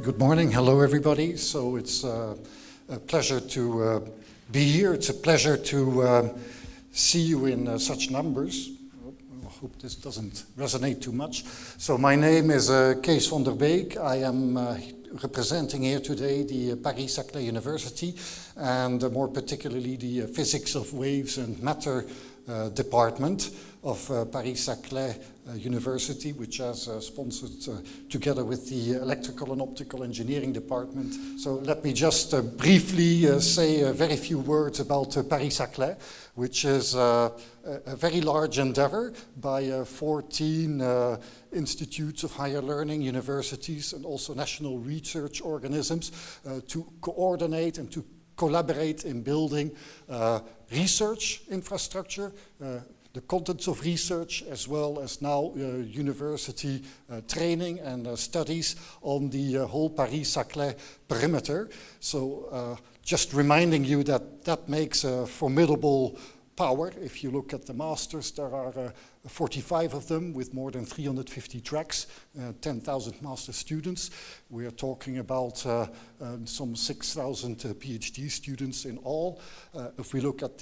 Good morning. Hello, everybody. So it's a pleasure to be here. It's a pleasure to see you in such numbers. I hope this doesn't resonate too much. So my name is Kees van der Beek. I am representing here today the Paris-Saclay University and more particularly the Physics of Waves and Matter department of Paris-Saclay University, which has sponsored together with the Electrical and Optical Engineering department. So let me just briefly say a very few words about Paris-Saclay, which is a very large endeavor by 14 institutes of higher learning, universities, and also national research organisms to coordinate and to collaborate in building research infrastructure, the contents of research, as well as now university training and studies on the whole Paris-Saclay perimeter. So just reminding you that that makes a formidable power. If you look at the masters, there are 45 of them with more than 350 tracks, 10,000 master students. We are talking about some 6,000 PhD students in all. If we look at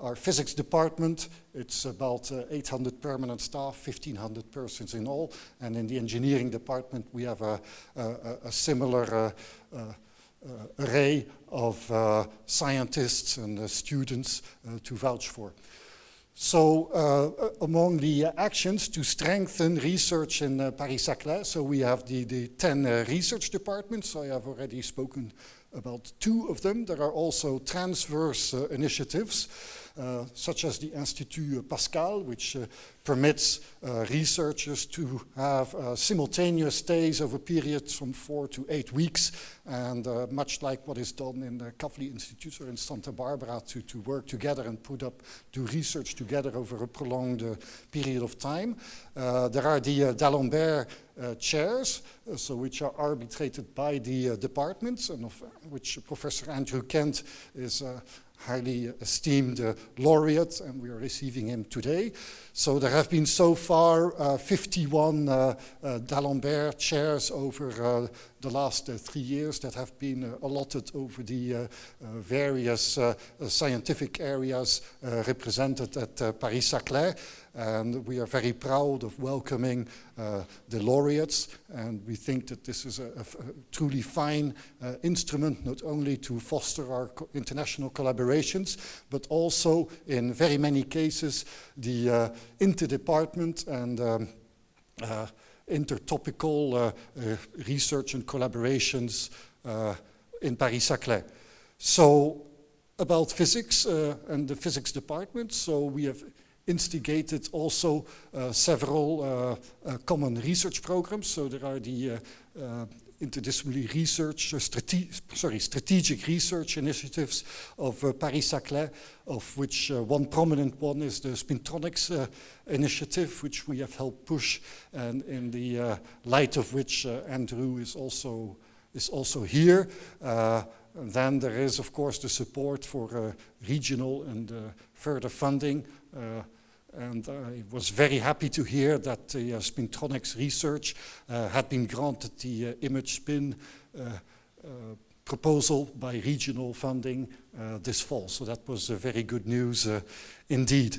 our physics department, it's about 800 permanent staff, 1,500 persons in all. And in the engineering department, we have a similar array of scientists and students to vouch for. So among the actions to strengthen research in Paris-Saclay, so we have the 10 research departments. I have already spoken about 2 of them. There are also transverse initiatives, such as the Institut Pascal, which permits researchers to have simultaneous stays over periods from 4 to 8 weeks, and much like what is done in the Kavli Institute or in Santa Barbara to work together and do research together over a prolonged period of time. There are the D'Alembert chairs, so which are arbitrated by the departments, and of which Professor Andrew Kent is highly esteemed laureate, and we are receiving him today. So there have been so far 51 D'Alembert chairs over the last 3 years that have been allotted over the various scientific areas represented at Paris-Saclay. And we are very proud of welcoming the laureates, and we think that this is a truly fine instrument, not only to foster our international collaborations, but also in very many cases the interdepartment and intertopical research and collaborations in Paris-Saclay. So about physics and the physics department, so we have instigated also several common research programs. So there are the interdisciplinary research, strategic research initiatives of Paris-Saclay, of which one prominent one is the Spintronics initiative, which we have helped push, and in the light of which Andrew is also here. Then there is, of course, the support for regional and further funding. And I was very happy to hear that the Spintronics research had been granted the image spin proposal by regional funding this fall. So that was very good news indeed.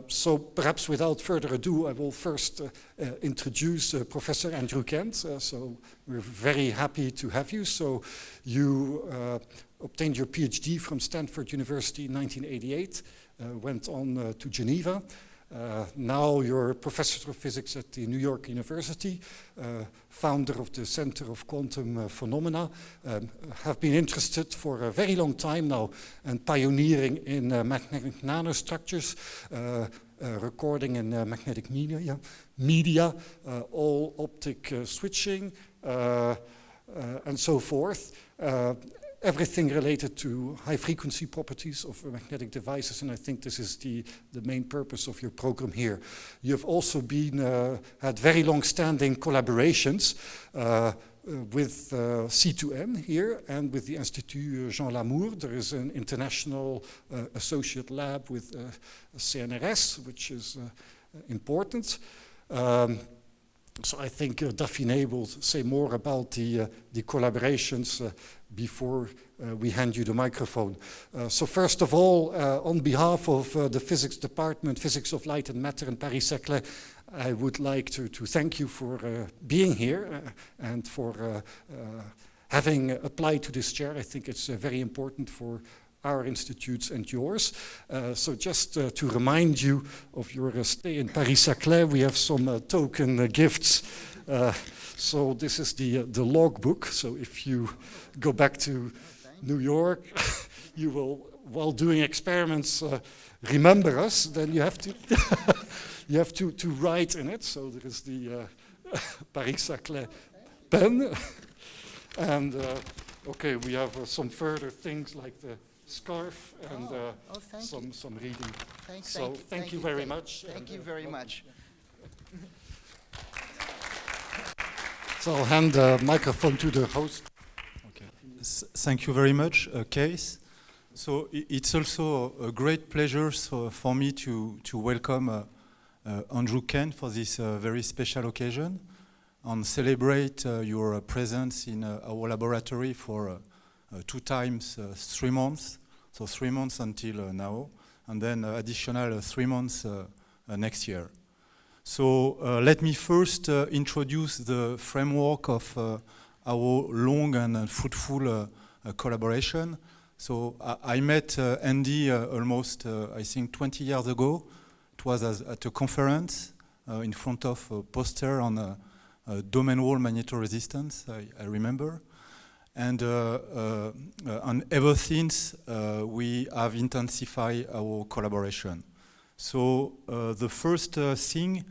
So perhaps without further ado, I will first introduce Professor Andrew Kent. So we're very happy to have you. So you obtained your PhD from Stanford University in 1988. Went on to Geneva. Now you're a professor of physics at the New York University, founder of the Center of Quantum Phenomena, have been interested for a very long time now and pioneering in magnetic nanostructures, recording in magnetic media, all optic switching, and so forth. Everything related to high-frequency properties of magnetic devices, and I think this is the main purpose of your program here. You've also had very long-standing collaborations with C2N here and with the Institut Jean Lamour. There is an international associate lab with CNRS, which is important. So I think Daphne will say more about the collaborations before we hand you the microphone. So first of all, on behalf of the Physics Department, Physics of Light and Matter in Paris-Saclay, I would like to thank you for being here and for having applied to this chair. I think it's very important for our institutes and yours. So just to remind you of your stay in Paris-Saclay, we have some token gifts. So this is the logbook. So if you go back to New York, you will, while doing experiments, remember us. Then you have to you have to write in it. So there is the Paris-Saclay pen, and okay, we have some further things like the scarf and some reading. Thank you very much. Thank you very much. So I'll hand the microphone to the host. Okay. Thank you very much, Kees. So it's also a great pleasure for me to welcome Andrew Kent for this very special occasion and celebrate your presence in our laboratory for 2 times 3 months, so 3 months until now, and then additional 3 months next year. So let me first introduce the framework of our long and fruitful collaboration. So I met Andy almost, I think, 20 years ago. It was at a conference in front of a poster on domain wall magnetoresistance, I remember. And ever since, we have intensified our collaboration. So the first thing,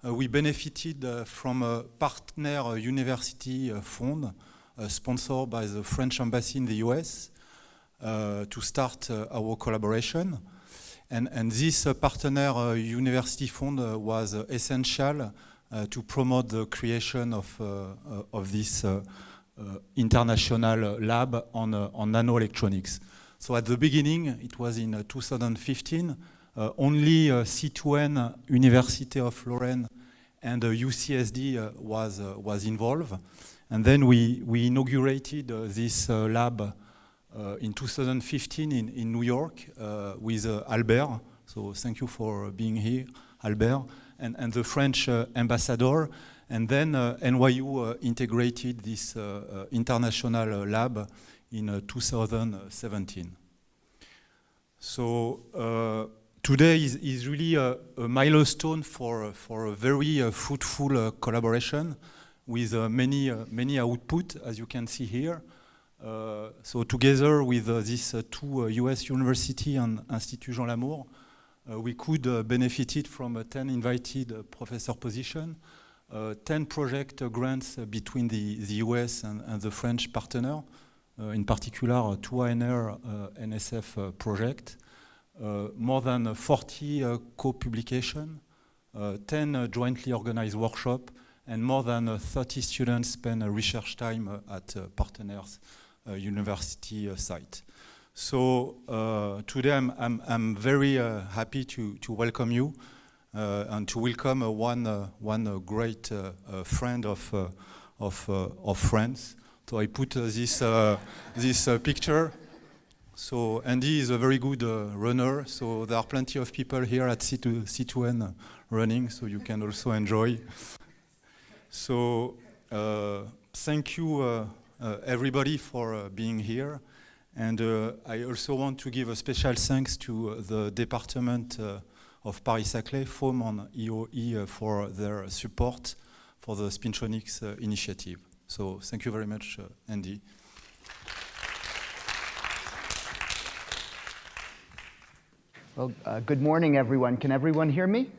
we benefited from a partner university fund sponsored by the French Embassy in the US to start our collaboration. And this partner university fund was essential to promote the creation of this international lab on nanoelectronics. So at the beginning, it was in 2015, only C2N, University of Lorraine, and UCSD was involved. And then we inaugurated this lab in 2015 in New York with Albert. So thank you for being here, Albert, and the French ambassador. And then NYU integrated this international lab in 2017. So today is really a milestone for a very fruitful collaboration with many output, as you can see here. So together with these 2 US university and Institut Jean Lamour, we could benefited from 10 invited professor position, 10 project grants between the US and the French partner, in particular 2 ANR NSF project, more than 40 co-publication, 10 jointly organized workshops, and more than 30 students spend research time at partners university site. So today I'm very happy to welcome you and to welcome one great friend of France. So I put this picture. So Andy is a very good runner. So there are plenty of people here at C2N running, so you can also enjoy. So thank you everybody for being here. And I also want to give a special thanks to the Department of Paris-Saclay, FOAM and EOE for their support for the Spintronics initiative. So thank you very much, Andy. Well, good morning, everyone. Can everyone hear me?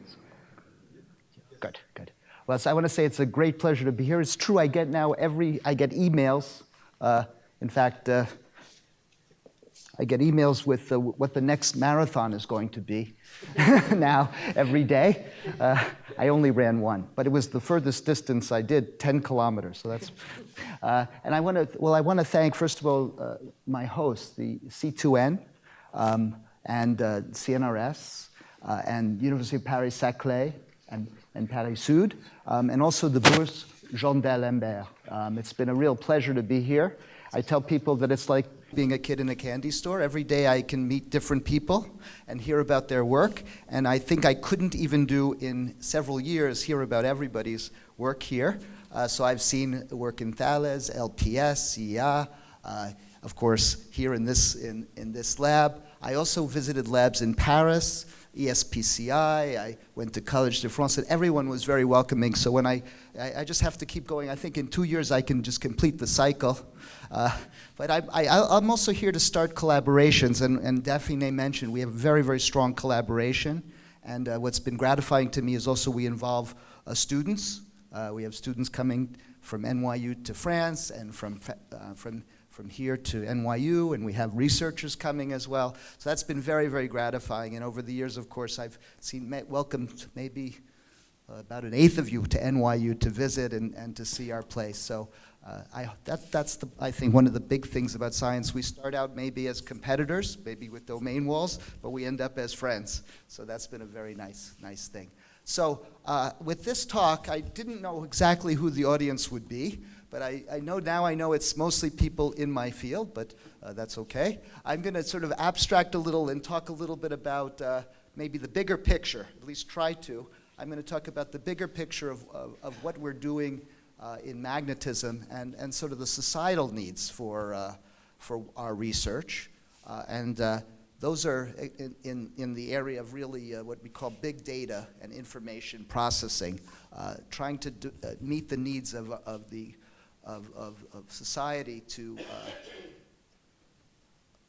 Good, good. Well, so I want to say it's a great pleasure to be here. It's true, I get emails. In fact, I get emails with what the next marathon is going to be now every day. I only ran 1, but it was the furthest distance I did, 10 kilometers. So that's, and I want to thank first of all my hosts, the C2N and CNRS and Université Paris-Saclay and Paris-Sud, and also the Bourse Jean d'Alembert. It's been a real pleasure to be here. I tell people that it's like being a kid in a candy store. Every day I can meet different people and hear about their work, and I think I couldn't even do in several years hear about everybody's work here. So I've seen work in Thales, LPS, CIA, of course here in this lab. I also visited labs in Paris, ESPCI, I went to Collège de France, and everyone was very welcoming. So when I just have to keep going. I think in 2 years I can just complete the cycle. But I'm also here to start collaborations, and Daphne mentioned we have very, very strong collaboration. And what's been gratifying to me is also we involve students. We have students coming from NYU to France and from here to NYU, and we have researchers coming as well. So that's been very, very gratifying. And over the years, of course, I've welcomed maybe about an eighth of you to NYU to visit and to see our place. So that's I think one of the big things about science. We start out maybe as competitors, maybe with domain walls, but we end up as friends. So that's been a very nice thing. So with this talk, I didn't know exactly who the audience would be, but I know it's mostly people in my field, but that's okay. I'm going to sort of abstract a little and talk a little bit about maybe the bigger picture, at least try to. I'm going to talk about the bigger picture of what we're doing in magnetism and sort of the societal needs for our research. Those are in the area of really what we call big data and information processing, trying to meet the needs of society to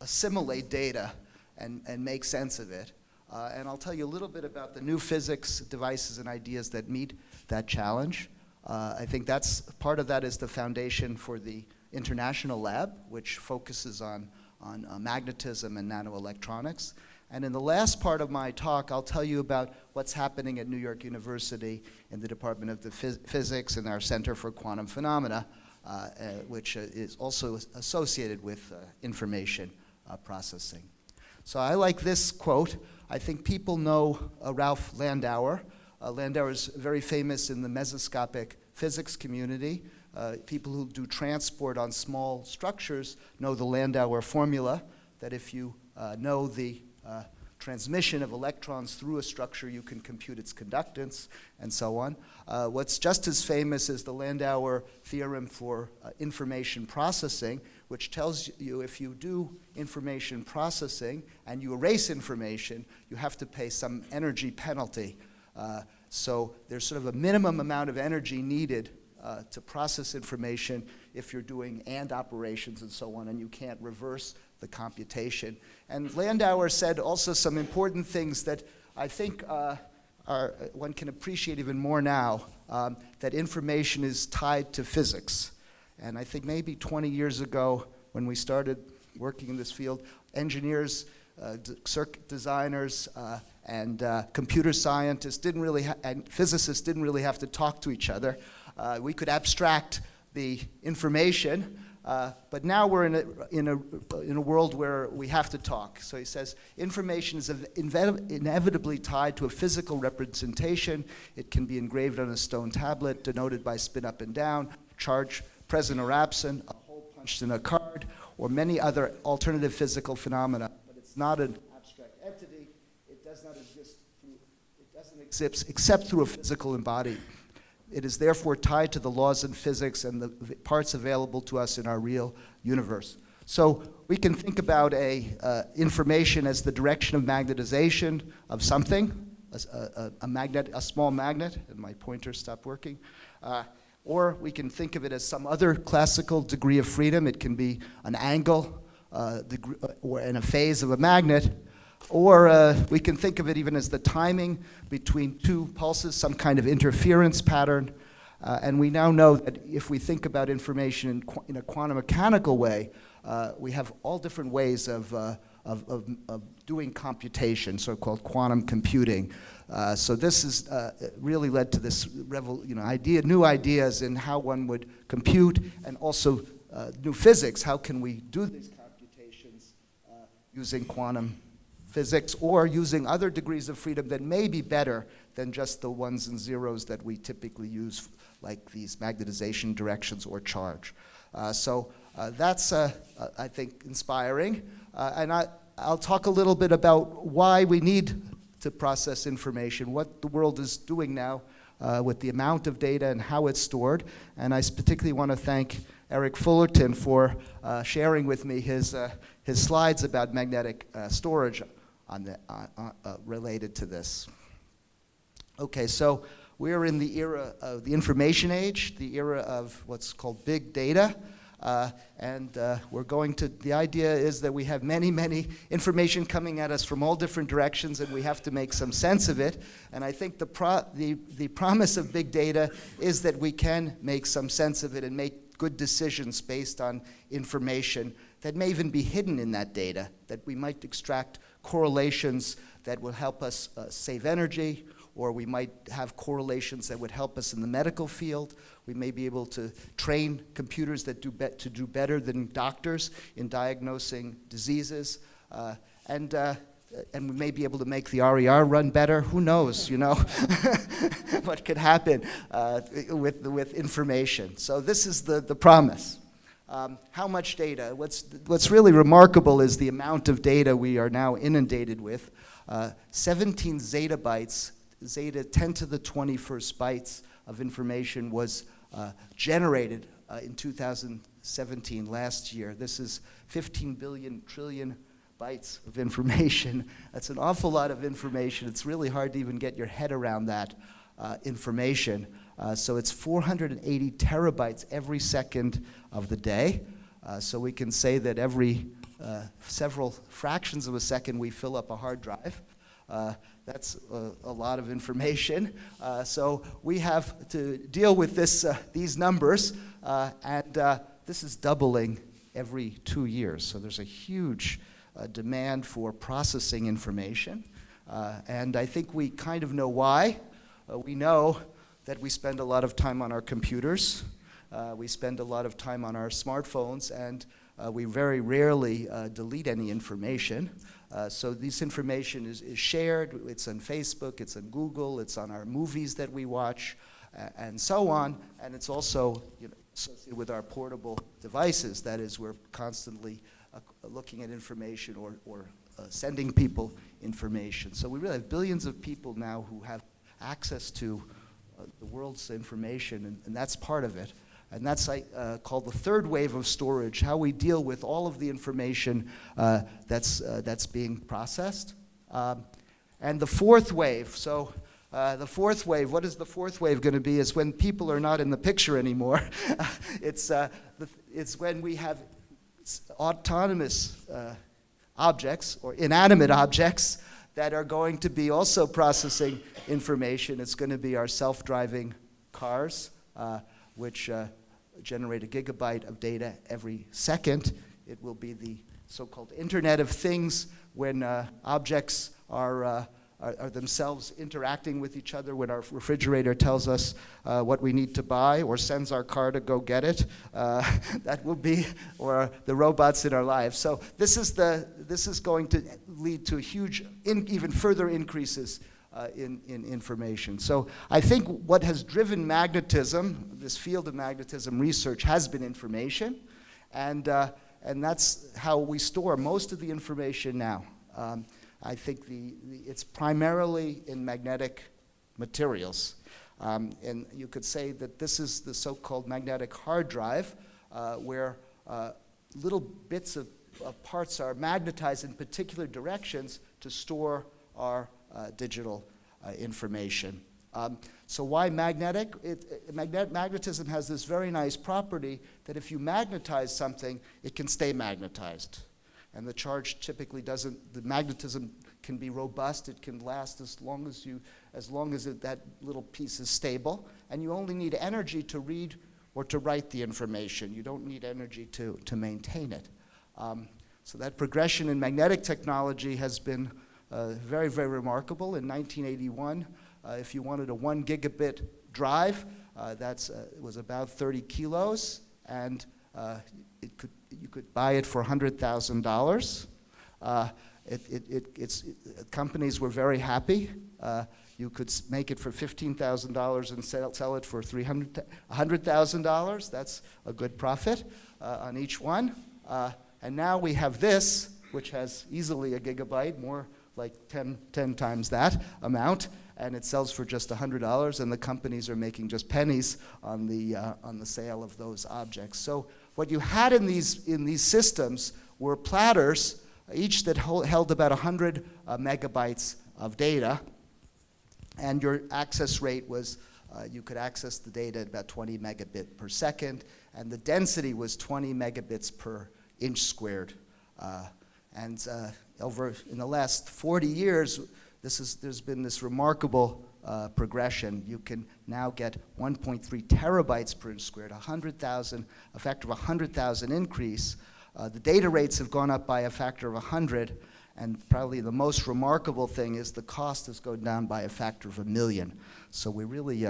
assimilate data and make sense of it. And I'll tell you a little bit about the new physics devices and ideas that meet that challenge. I think that's part of that is the foundation for the International Lab, which focuses on magnetism and nanoelectronics. And in the last part of my talk, I'll tell you about what's happening at New York University in the Department of Physics and our Center for Quantum Phenomena, which is also associated with information processing. So I like this quote. I think people know Ralph Landauer. Landauer is very famous in the mesoscopic physics community. People who do transport on small structures know the Landauer formula, that if you know the transmission of electrons through a structure, you can compute its conductance, and so on. What's just as famous is the Landauer theorem for information processing, which tells you if you do information processing and you erase information, you have to pay some energy penalty. So there's sort of a minimum amount of energy needed to process information if you're doing AND operations and so on, and you can't reverse the computation. And Landauer said also some important things that I think one can appreciate even more now, that information is tied to physics. And I think maybe 20 years ago, when we started working in this field, engineers, circuit designers, and computer scientists and physicists didn't really have to talk to each other. We could abstract the information, but now we're in a world where we have to talk. So he says, information is inevitably tied to a physical representation. It can be engraved on a stone tablet, denoted by spin up and down, charge present or absent, a hole punched in a card, or many other alternative physical phenomena. But it's not an abstract entity. It does not exist. It doesn't exist except through a physical embodiment. It is therefore tied to the laws in physics and the parts available to us in our real universe. So we can think about information as the direction of magnetization of something, a small magnet, and my pointer stopped working. Or we can think of it as some other classical degree of freedom. It can be an angle or in a phase of a magnet. Or we can think of it even as the timing between two pulses, some kind of interference pattern. And we now know that if we think about information in a quantum mechanical way, we have all different ways of doing computation, so-called quantum computing. So this has really led to this new ideas in how one would compute, and also new physics. How can we do these computations using quantum physics, or using other degrees of freedom that may be better than just the ones and zeros that we typically use, like these magnetization directions or charge. That's, I think, inspiring. And I'll talk a little bit about why we need to process information, what the world is doing now with the amount of data and how it's stored. And I particularly want to thank Eric Fullerton for sharing with me his slides about magnetic storage related to this. Okay, so we're in the era of the information age, the era of what's called big data. The idea is that we have many information coming at us from all different directions, and we have to make some sense of it. And I think the promise of big data is that we can make some sense of it and make good decisions based on information that may even be hidden in that data, that we might extract correlations that will help us save energy, or we might have correlations that would help us in the medical field. We may be able to train computers that do better than doctors in diagnosing diseases. And we may be able to make the RER run better. Who knows, you know, what could happen with information. So this is the promise. How much data? What's really remarkable is the amount of data we are now inundated with. 17 zettabytes, zeta 10 to the 21st bytes of information was generated in 2017, last year. This is 15 billion trillion bytes of information. That's an awful lot of information. It's really hard to even get your head around that information. So it's 480 terabytes every second of the day. So we can say that every several fractions of a second we fill up a hard drive. That's a lot of information. So we have to deal with these numbers, and this is doubling every 2 years. So there's a huge demand for processing information, and I think we kind of know why. We know that we spend a lot of time on our computers, we spend a lot of time on our smartphones, and we very rarely delete any information. So this information is shared. It's on Facebook, it's on Google, it's on our movies that we watch, and so on. And it's also, you know, associated with our portable devices. That is, we're constantly looking at information or sending people information. So we really have billions of people now who have access to the world's information, and that's part of it. And that's called the third wave of storage, how we deal with all of the information that's being processed. And the fourth wave, so the fourth wave, what is the fourth wave going to be, is when people are not in the picture anymore. It's when we have autonomous objects, or inanimate objects, that are going to be also processing information. It's going to be our self-driving cars, which generate a gigabyte of data every second. It will be the so-called Internet of Things, when objects are themselves interacting with each other, when our refrigerator tells us what we need to buy or sends our car to go get it. That will be, or the robots in our lives. So this is going to lead to huge, even further increases in information. So I think what has driven magnetism, this field of magnetism research, has been information, and that's how we store most of the information now. I think it's primarily in magnetic materials, and you could say that this is the so-called magnetic hard drive, where little bits of parts are magnetized in particular directions to store our digital information. So why magnetic? Magnetism has this very nice property that if you magnetize something, it can stay magnetized. And the charge typically doesn't, the magnetism can be robust, it can last as long as that little piece is stable, and you only need energy to read or to write the information. You don't need energy to maintain it. So that progression in magnetic technology has been very, very remarkable. In 1981, if you wanted a 1 gigabit drive, it was about 30 kilos, and you could buy it for $100,000. Companies were very happy. You could make it for $15,000 and sell it for $100,000. That's a good profit on each one. And now we have this, which has easily a gigabyte, more like 10 times that amount, and it sells for just $100, and the companies are making just pennies on the sale of those objects. So what you had in these systems were platters, each that held about 100 megabytes of data, and your access rate was, you could access the data at about 20 megabit per second, and the density was 20 megabits per inch squared. Over in the last 40 years, there's been this remarkable progression. You can now get 1.3 terabytes per inch squared, a factor of 100,000 increase. The data rates have gone up by a factor of 100, and probably the most remarkable thing is the cost has gone down by a factor of 1,000,000. So we really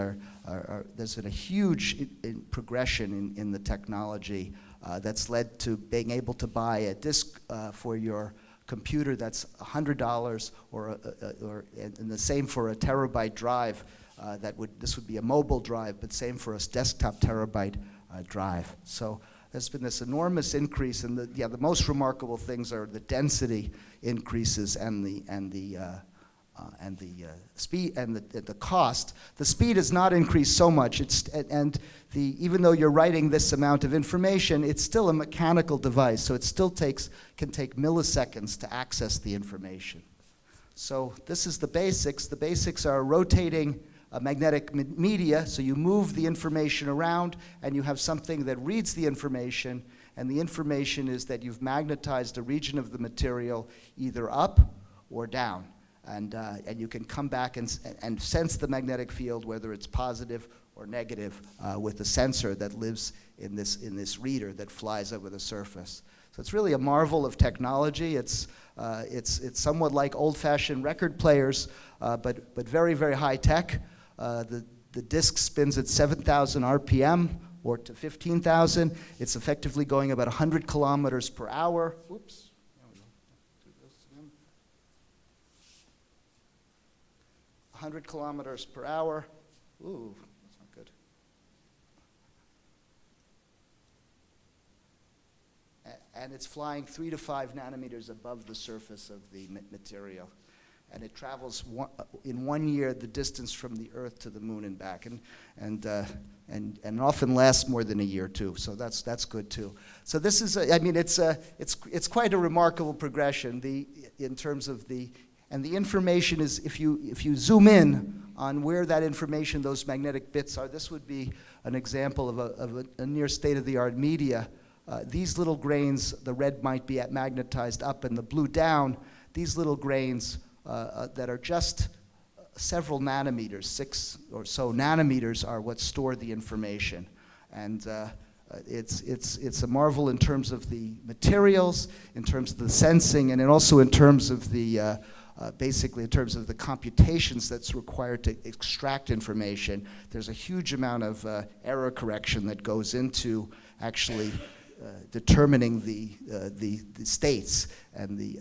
there's been a huge progression in the technology that's led to being able to buy a disk for your computer that's $100, and the same for a terabyte drive. This would be a mobile drive, but same for a desktop terabyte drive. So there's been this enormous increase, and the most remarkable things are the density increases and the speed and the cost. The speed has not increased so much. Even though you're writing this amount of information, it's still a mechanical device, so it still can take milliseconds to access the information. So this is the basics. The basics are rotating magnetic media, so you move the information around and you have something that reads the information, and the information is that you've magnetized a region of the material either up or down. And you can come back and sense the magnetic field, whether it's positive or negative, with a sensor that lives in this reader that flies over the surface. So it's really a marvel of technology. It's somewhat like old-fashioned record players, but very, very high tech. The disk spins at 7,000 RPM or to 15,000. It's effectively going about 100 kilometers per hour. Whoops. 100 kilometers per hour. Ooh, that's not good. And it's flying 3 to 5 nanometers above the surface of the material. And it travels in 1 year the distance from the Earth to the Moon and back, and often lasts more than a year too. So that's good too. So this is, it's quite a remarkable progression. In terms of and the information is, if you zoom in on where that information, those magnetic bits are, this would be an example of a near state-of-the-art media. These little grains, the red might be magnetized up and the blue down. These little grains that are just several nanometers, 6 or so nanometers, are what store the information. And it's a marvel in terms of the materials, in terms of the sensing, and also in terms of the basically in terms of the computations that's required to extract information. There's a huge amount of error correction that goes into actually determining the states and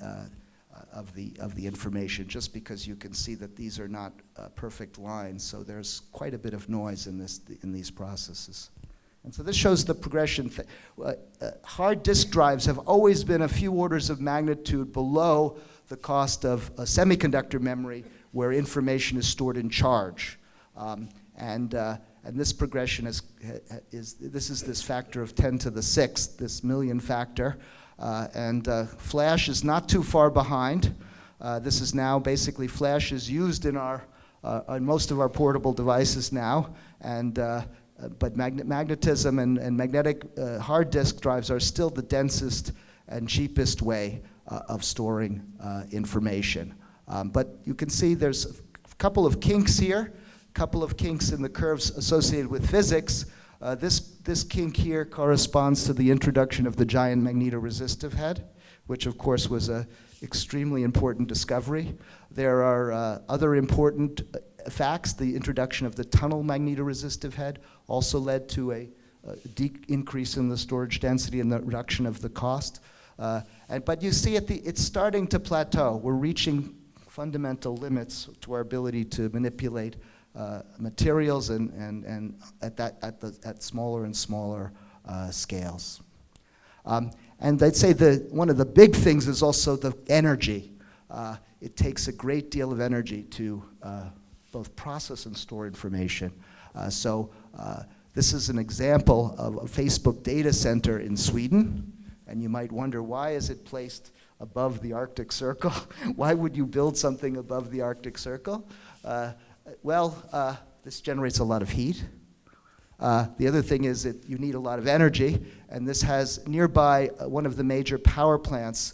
of the information, just because you can see that these are not perfect lines. So there's quite a bit of noise in these processes. And so this shows the progression. Hard disk drives have always been a few orders of magnitude below the cost of a semiconductor memory, where information is stored in charge. And this progression is this factor of 10 to the 6th, this million factor. Flash is not too far behind. This is now basically, flash is used in on most of our portable devices now. But magnetism and magnetic hard disk drives are still the densest and cheapest way of storing information. But you can see there's a couple of kinks here, a couple of kinks in the curves associated with physics. This kink here corresponds to the introduction of the giant magnetoresistive head, which of course was an extremely important discovery. There are other important facts. The introduction of the tunnel magnetoresistive head also led to a increase in the storage density and the reduction of the cost. But you see it's starting to plateau. We're reaching fundamental limits to our ability to manipulate materials and at smaller and smaller scales. And I'd say one of the big things is also the energy. It takes a great deal of energy to both process and store information. This is an example of a Facebook data center in Sweden. And you might wonder, why is it placed above the Arctic Circle? Why would you build something above the Arctic Circle? This generates a lot of heat. The other thing is that you need a lot of energy, and this has nearby one of the major power plants,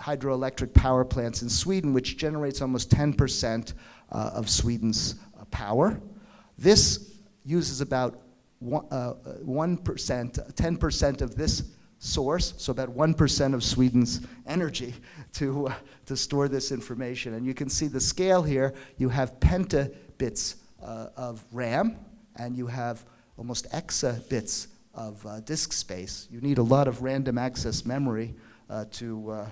hydroelectric power plants in Sweden, which generates almost 10% of Sweden's power. This uses about 1%, 10% of this source, so about 1% of Sweden's energy to store this information. And you can see the scale here. You have pentabits of RAM, and you have almost exabits of disk space. You need a lot of random access memory to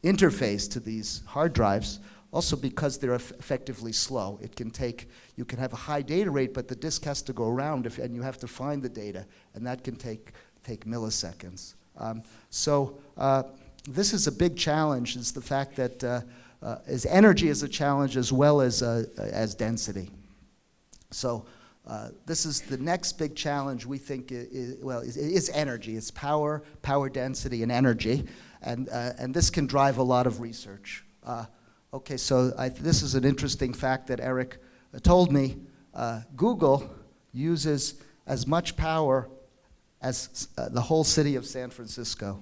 interface to these hard drives, also because they're effectively slow. You can have a high data rate, but the disk has to go around, and you have to find the data, and that can take milliseconds. This is a big challenge, is the fact that as energy is a challenge as well as density. So this is the next big challenge we think is energy. It's power density, and energy. And this can drive a lot of research. This is an interesting fact that Eric told me. Google uses as much power as the whole city of San Francisco.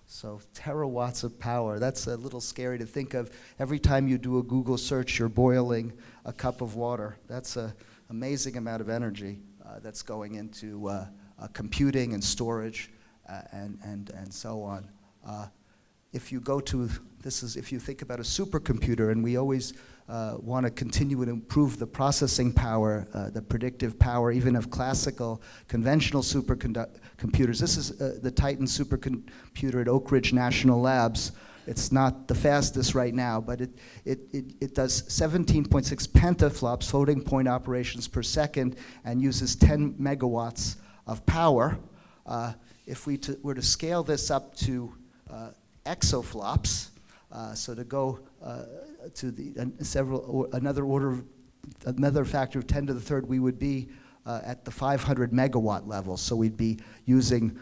So terawatts of power. That's a little scary to think of. Every time you do a Google search, you're boiling a cup of water. That's an amazing amount of energy that's going into computing and storage and so on. If you think about a supercomputer, and we always want to continue to improve the processing power, the predictive power, even of classical, conventional supercomputers. This is the Titan supercomputer at Oak Ridge National Labs. It's not the fastest right now, but it does 17.6 petaflops, floating point operations per second, and uses 10 megawatts of power. If we were to scale this up to exaflops, so to go to another factor of 10 to the third, we would be at the 500 megawatt level. So we'd be using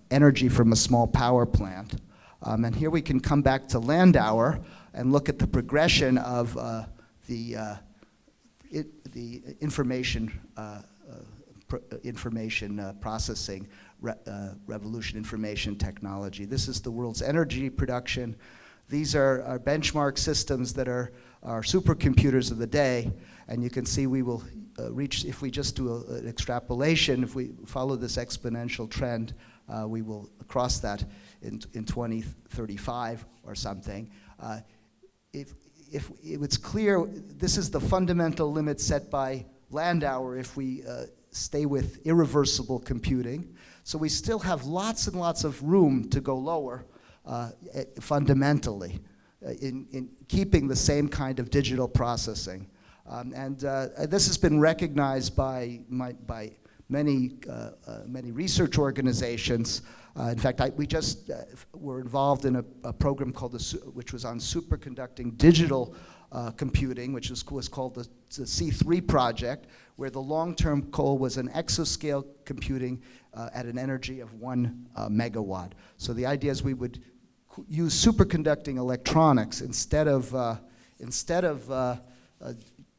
energy from a small power plant. And here we can come back to Landauer and look at the progression of the information processing revolution, information technology. This is the world's energy production. These are our benchmark systems that are our supercomputers of the day, and you can see we will reach, if we just do an extrapolation, if we follow this exponential trend, we will cross that in 2035 or something. If it's clear, this is the fundamental limit set by Landauer if we stay with irreversible computing. So we still have lots and lots of room to go lower fundamentally in keeping the same kind of digital processing. This has been recognized by many research organizations. In fact, we just were involved in a program which was on superconducting digital computing, which was called the C3 project, where the long-term goal was an exascale computing at an energy of 1 megawatt. So the idea is we would use superconducting electronics instead of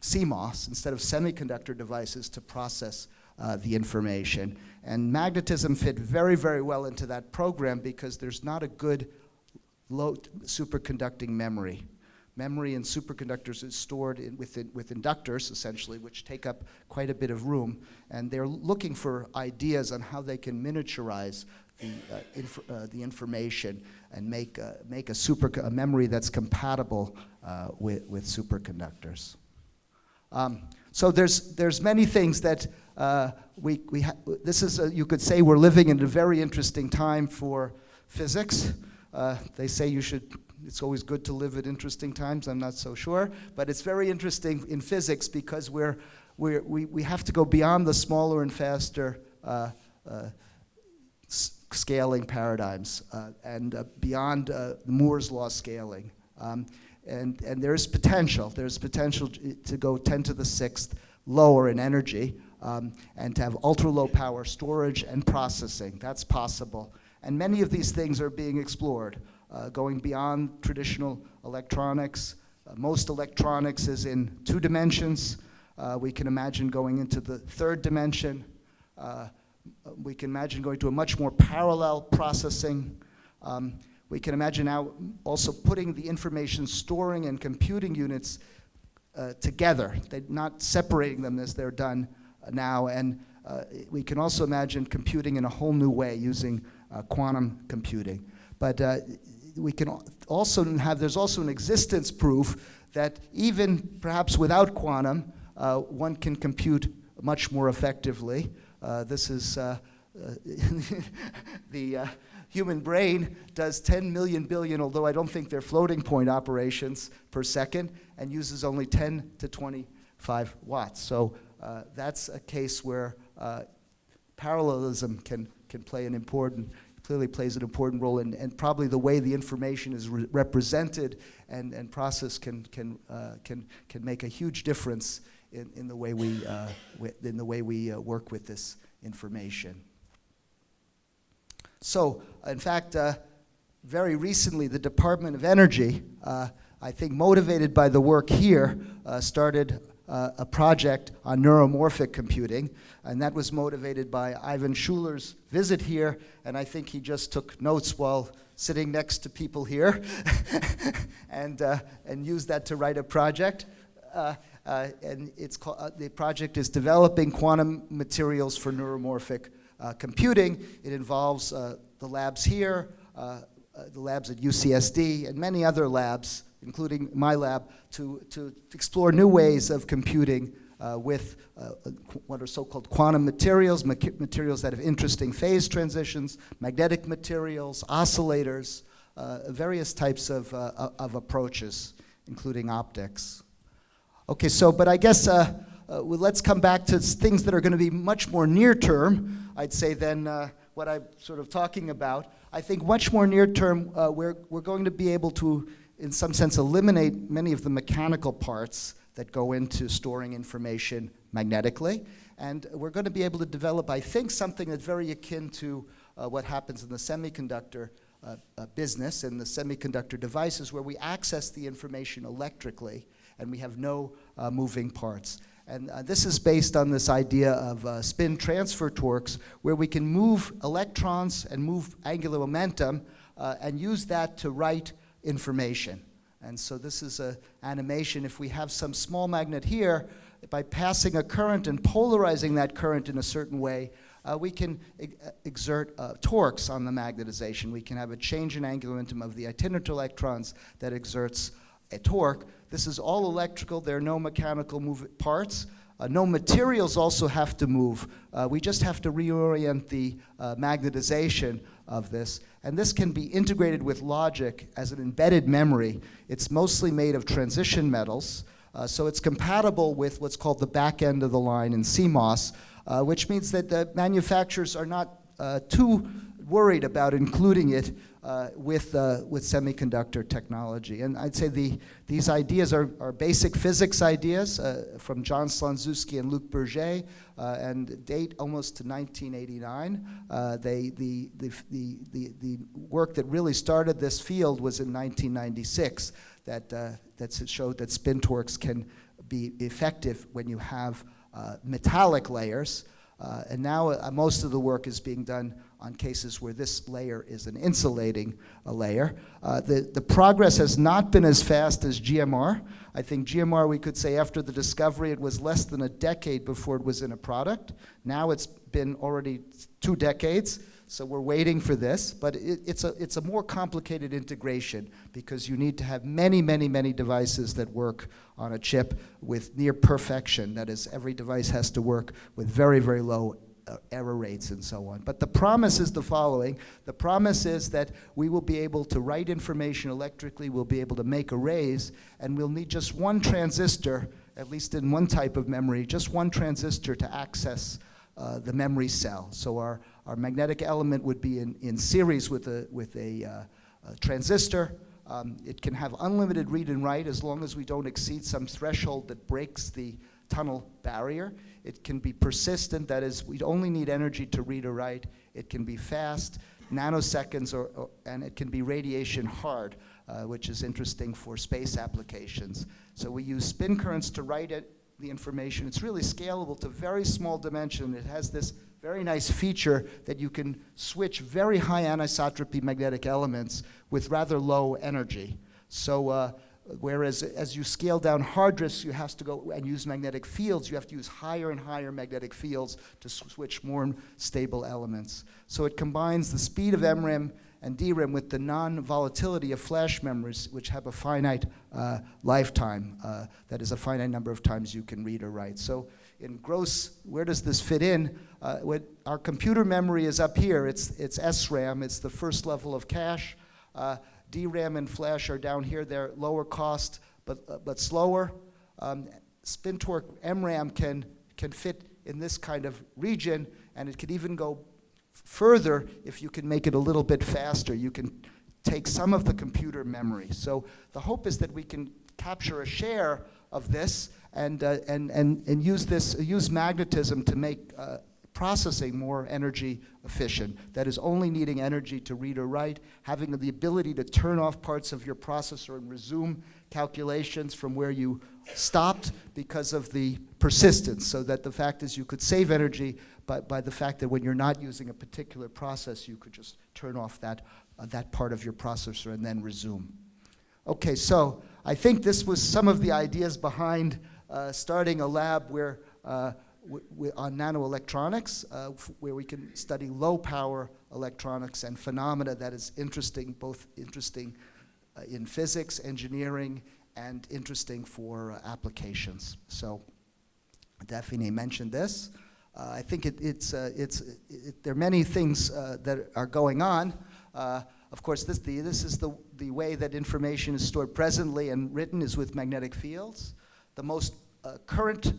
CMOS, instead of semiconductor devices to process the information. And magnetism fit very, very well into that program because there's not a good low superconducting memory. Memory in superconductors is stored with inductors, essentially, which take up quite a bit of room. And they're looking for ideas on how they can miniaturize the information and make a memory that's compatible with superconductors. So there's many things that this is you could say we're living in a very interesting time for physics. They say it's always good to live at interesting times. I'm not so sure, but it's very interesting in physics because we have to go beyond the smaller and faster scaling paradigms and beyond Moore's law scaling. And there's potential. There's potential to go 10 to the 6th lower in energy and to have ultra-low power storage and processing. That's possible. And many of these things are being explored, going beyond traditional electronics. Most electronics is in 2 dimensions. We can imagine going into the 3rd dimension. We can imagine going to a much more parallel processing. We can imagine now also putting the information storing and computing units together. They're not separating them as they're done now. And we can also imagine computing in a whole new way using quantum computing. But we can also there's also an existence proof that even perhaps without quantum, one can compute much more effectively. This is the human brain does 10 million billion, although I don't think they're floating point operations per second, and uses only 10 to 25 watts. So that's a case where parallelism can play an important, clearly plays an important role, and probably the way the information is represented and processed can make a huge difference in the way we work with this information. So, in fact, very recently, the Department of Energy, I think motivated by the work here, started a project on neuromorphic computing, and that was motivated by Ivan Schuller's visit here, and I think he just took notes while sitting next to people here, and used that to write a project. And it's called, the project is developing quantum materials for neuromorphic computing. It involves the labs here, the labs at UCSD, and many other labs, including my lab, to explore new ways of computing with what are so-called quantum materials, materials that have interesting phase transitions, magnetic materials, oscillators, various types of approaches, including optics. Okay, but I guess well, let's come back to things that are going to be much more near-term, I'd say, than what I'm sort of talking about. I think much more near-term, we're going to be able to, in some sense, eliminate many of the mechanical parts that go into storing information magnetically. And we're going to be able to develop, I think, something that's very akin to what happens in the semiconductor business and the semiconductor devices, where we access the information electrically and we have no moving parts. And this is based on this idea of spin transfer torques, where we can move electrons and move angular momentum and use that to write information. And so this is an animation. If we have some small magnet here, by passing a current and polarizing that current in a certain way, we can exert torques on the magnetization. We can have a change in angular momentum of the itinerant electrons that exerts a torque. This is all electrical. There are no mechanical parts. No materials also have to move. We just have to reorient the magnetization of this. And this can be integrated with logic as an embedded memory. It's mostly made of transition metals. So it's compatible with what's called the back end of the line in CMOS, which means that the manufacturers are not too worried about including it with semiconductor technology. And I'd say these ideas are basic physics ideas from John Slonczewski and Luc Bourget, and date almost to 1989. The work that really started this field was in 1996, that showed that spin torques can be effective when you have metallic layers. And now most of the work is being done on cases where this layer is an insulating layer. The progress has not been as fast as GMR. I think GMR, we could say after the discovery, it was less than a decade before it was in a product. Now it's been already 2 decades, so we're waiting for this. But it's a more complicated integration because you need to have many, many, many devices that work on a chip with near perfection. That is, every device has to work with very, very low error rates and so on. But the promise is the following. The promise is that we will be able to write information electrically, we'll be able to make arrays, and we'll need just one transistor, at least in one type of memory, just one transistor to access the memory cell. So our magnetic element would be in series with a transistor. It can have unlimited read and write as long as we don't exceed some threshold that breaks the tunnel barrier. It can be persistent, that is, we only need energy to read or write. It can be fast, nanoseconds, and it can be radiation hard, which is interesting for space applications. So we use spin currents to write the information. It's really scalable to very small dimension. It has this very nice feature that you can switch very high anisotropy magnetic elements with rather low energy. So whereas as you scale down hard disks, you have to go and use magnetic fields. You have to use higher and higher magnetic fields to switch more stable elements. So it combines the speed of MRAM and DRAM with the non-volatility of flash memories, which have a finite lifetime. That is a finite number of times you can read or write. So in gross, where does this fit in? Our computer memory is up here. It's SRAM. It's the first level of cache. DRAM and flash are down here. They're lower cost, but slower. Spin torque MRAM can fit in this kind of region, and it could even go further if you can make it a little bit faster. You can take some of the computer memory. So the hope is that we can capture a share of this and use magnetism to make processing more energy efficient. That is, only needing energy to read or write, having the ability to turn off parts of your processor and resume calculations from where you stopped because of the persistence. So that the fact is you could save energy by the fact that when you're not using a particular process, you could just turn off that part of your processor and then resume. Okay, so I think this was some of the ideas behind starting a lab where on nanoelectronics, where we can study low power electronics and phenomena that is interesting, both interesting in physics, engineering, and interesting for applications. So Daphne mentioned this. I think there are many things that are going on. Of course, this is the way that information is stored presently and written is with magnetic fields. The most current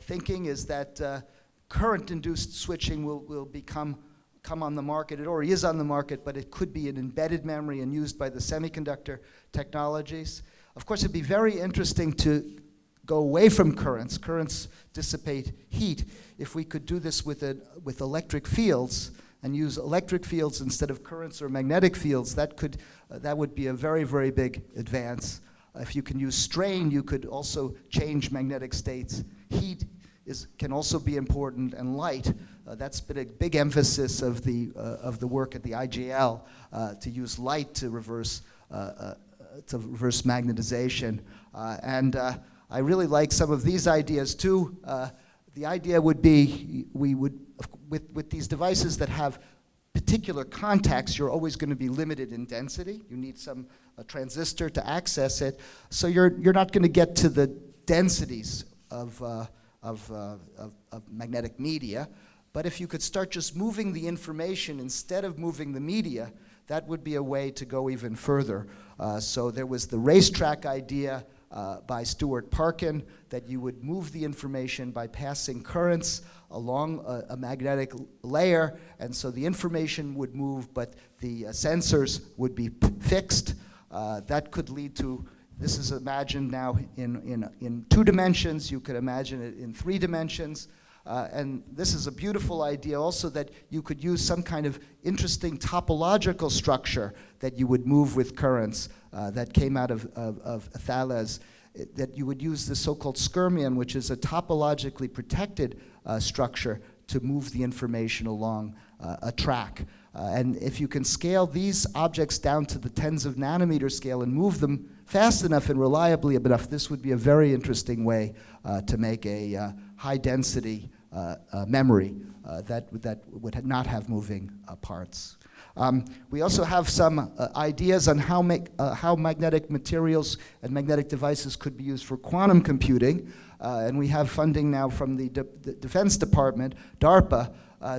thinking is that current-induced switching will come on the market. It already is on the market, but it could be an embedded memory and used by the semiconductor technologies. Of course, it'd be very interesting to go away from currents. Currents dissipate heat. If we could do this with electric fields and use electric fields instead of currents or magnetic fields, that would be a very, very big advance. If you can use strain, you could also change magnetic states. Heat can also be important, and light. That's been a big emphasis of the work at the IGL to use light to reverse magnetization. And I really like some of these ideas too. The idea would be with these devices that have particular contacts, you're always going to be limited in density. You need a transistor to access it. So you're not going to get to the densities of magnetic media. But if you could start just moving the information instead of moving the media, that would be a way to go even further. So there was the racetrack idea by Stuart Parkin that you would move the information by passing currents along a magnetic layer, and so the information would move, but the sensors would be fixed. That could lead to, this is imagined now in 2 dimensions. You could imagine it in 3 dimensions. And this is a beautiful idea also, that you could use some kind of interesting topological structure that you would move with currents that came out of Thales, that you would use the so-called skyrmion, which is a topologically protected structure to move the information along a track. And if you can scale these objects down to the tens of nanometer scale and move them fast enough and reliably enough, this would be a very interesting way to make a high-density memory that would not have moving parts. We also have some ideas on how magnetic materials and magnetic devices could be used for quantum computing. And we have funding now from the Defense Department, DARPA,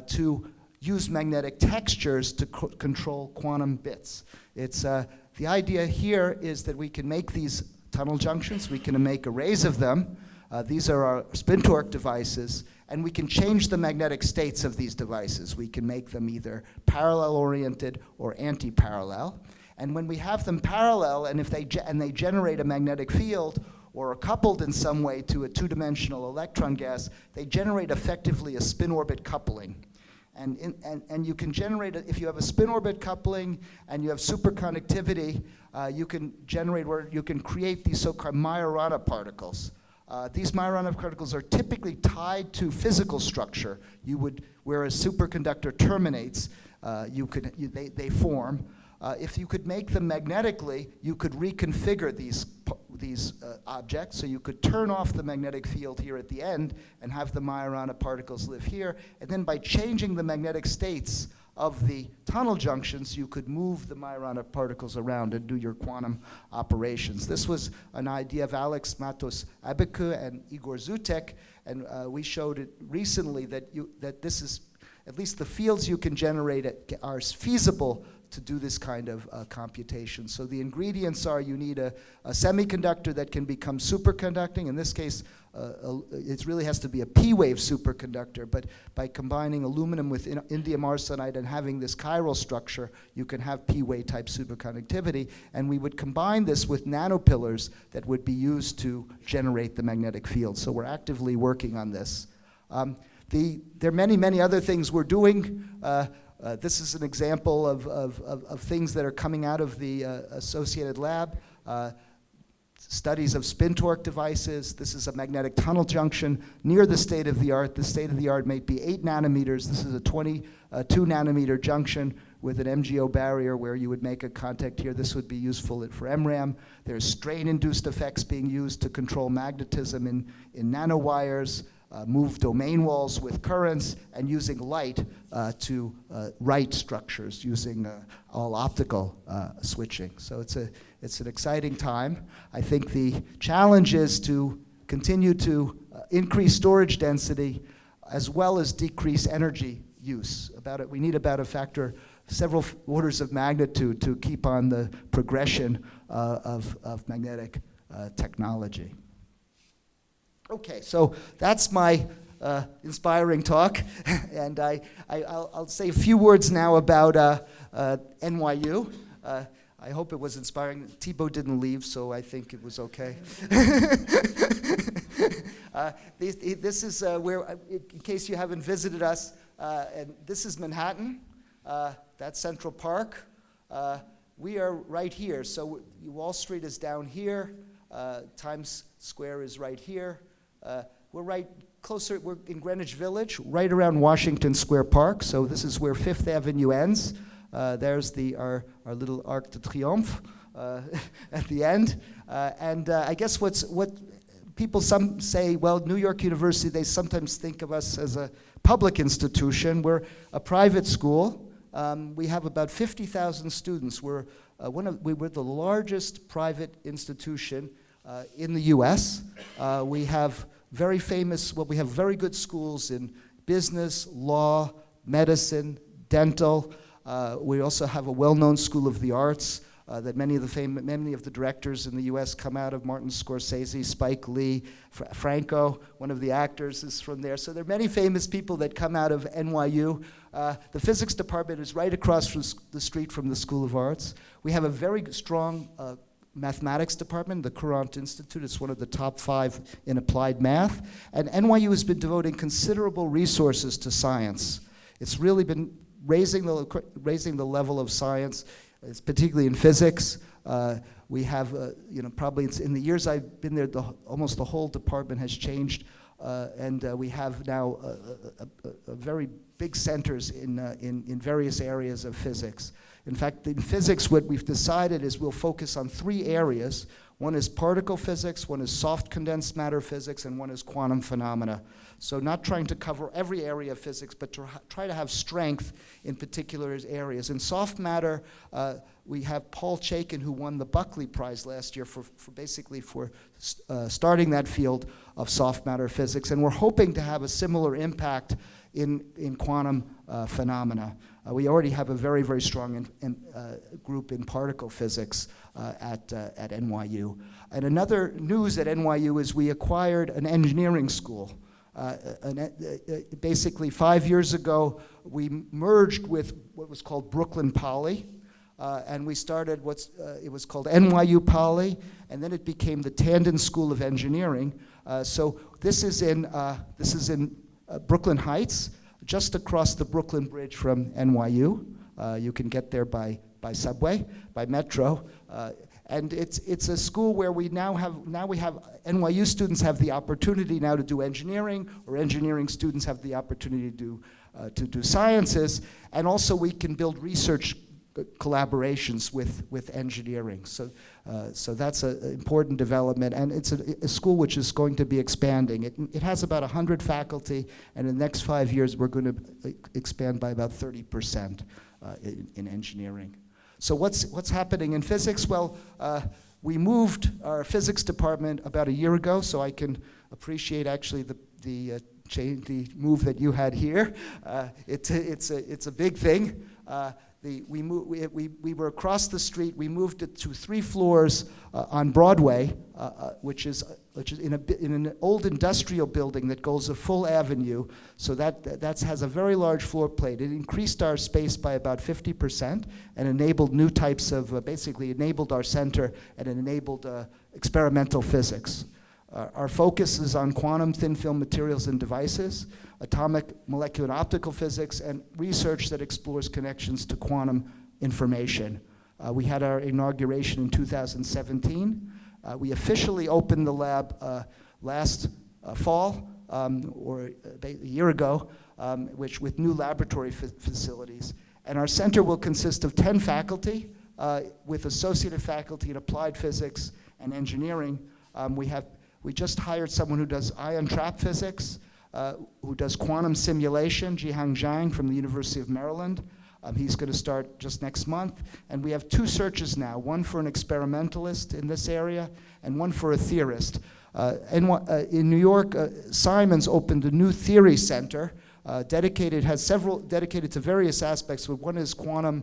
to use magnetic textures to control quantum bits. The idea here is that we can make these tunnel junctions, we can make arrays of them. These are our spin torque devices, and we can change the magnetic states of these devices. We can make them either parallel oriented or anti-parallel. And when we have them parallel, and if they generate a magnetic field or are coupled in some way to a two-dimensional electron gas, they generate effectively a spin orbit coupling. And you can generate, if you have a spin orbit coupling and you have superconductivity, you can generate, or you can create these so-called Majorana particles. These Majorana particles are typically tied to physical structure. Where a superconductor terminates, they form. If you could make them magnetically, you could reconfigure these objects. So you could turn off the magnetic field here at the end and have the Majorana particles live here. And then by changing the magnetic states of the tunnel junctions, you could move the Majorana particles around and do your quantum operations. This was an idea of Alex Matos Abeku and Igor Zutek, and we showed it recently that this is, at least the fields you can generate are feasible to do this kind of computation. So the ingredients are, you need a semiconductor that can become superconducting. In this case, it really has to be a P-wave superconductor, but by combining aluminum with indium arsenide and having this chiral structure, you can have P-wave type superconductivity, and we would combine this with nanopillars that would be used to generate the magnetic field. So we're actively working on this. There are many, many other things we're doing. This is an example of things that are coming out of the Associated Lab. Studies of spin torque devices. This is a magnetic tunnel junction near the state of the art. The state of the art may be 8 nanometers. This is a 22 nanometer junction with an MGO barrier where you would make a contact here. This would be useful for MRAM. There's strain-induced effects being used to control magnetism in nanowires. Move domain walls with currents, and using light to write structures using all optical switching. So it's an exciting time. I think the challenge is to continue to increase storage density as well as decrease energy use. We need about a factor, several orders of magnitude to keep on the progression of magnetic technology. Okay, so that's my inspiring talk, and I'll say a few words now about NYU. I hope it was inspiring. Thibaut didn't leave, so I think it was okay. This is where, in case you haven't visited us, and this is Manhattan. That's Central Park. We are right here. So Wall Street is down here. Times Square is right here. We're right closer, we're in Greenwich Village, right around Washington Square Park. So this is where Fifth Avenue ends. There's our little Arc de Triomphe at the end. I guess what people some say, well, New York University, they sometimes think of us as a public institution. We're a private school. We have about 50,000 students. We were the largest private institution in the U.S. We have very good schools in business, law, medicine, dental. We also have a well-known school of the arts that many of the directors in the U.S. come out of. Martin Scorsese, Spike Lee, Franco, one of the actors is from there. So there are many famous people that come out of NYU. The physics department is right across from the street from the School of Arts. We have a very strong mathematics department, the Courant Institute. It's one of the top 5 in applied math. And NYU has been devoting considerable resources to science. It's really been raising the level of science, particularly in physics. We have, probably in the years I've been there, almost the whole department has changed. And we have now a very big centers in various areas of physics. In fact, in physics, what we've decided is we'll focus on 3 areas. One is particle physics, one is soft condensed matter physics, and one is quantum phenomena. So not trying to cover every area of physics, but to try to have strength in particular areas. In soft matter, we have Paul Chaikin, who won the Buckley Prize last year for starting that field of soft matter physics. And we're hoping to have a similar impact in quantum phenomena. We already have a very, very strong group in particle physics at NYU. And another news at NYU is we acquired an engineering school. Basically 5 years ago, we merged with what was called Brooklyn Poly, and we started it was called NYU Poly, and then it became the Tandon School of Engineering. So this is in Brooklyn Heights, just across the Brooklyn Bridge from NYU. You can get there by subway, by metro. And it's a school where we now have NYU students have the opportunity now to do engineering, or engineering students have the opportunity to do sciences, and also we can build research collaborations with engineering. So that's an important development, and it's a school which is going to be expanding. It has about 100 faculty, and in the next 5 years we're going to expand by about 30% in engineering. So what's happening in physics? Well, we moved our physics department about a year ago, so I can appreciate actually the move that you had here. It's a big thing. We were across the street. We moved it to 3 floors on Broadway, which is in an old industrial building that goes a full avenue. So that has a very large floor plate. It increased our space by about 50% and enabled new types of basically enabled our center, and it enabled experimental physics. Our focus is on quantum thin film materials and devices, atomic, molecular, and optical physics, and research that explores connections to quantum information. We had our inauguration in 2017. We officially opened the lab last fall, or a year ago, with new laboratory facilities. And our center will consist of 10 faculty, with associated faculty in applied physics and engineering. We just hired someone who does ion trap physics, who does quantum simulation, Jihang Zhang from the University of Maryland. He's going to start just next month. And we have 2 searches now, one for an experimentalist in this area and one for a theorist. In New York, Simons opened a new theory center dedicated to various aspects, but one is quantum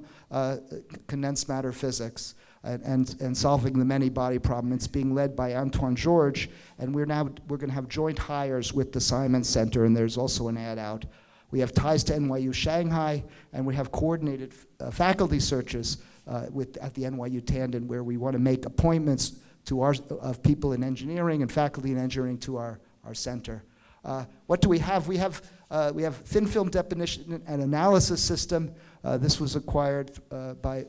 condensed matter physics. And solving the many-body problem. It's being led by Antoine Georges, and we're going to have joint hires with the Simons Center, and there's also an ad out. We have ties to NYU Shanghai, and we have coordinated faculty searches at the NYU Tandon, where we want to make appointments of people in engineering and faculty in engineering to our center. What do we have? We have thin film definition and analysis system. This was acquired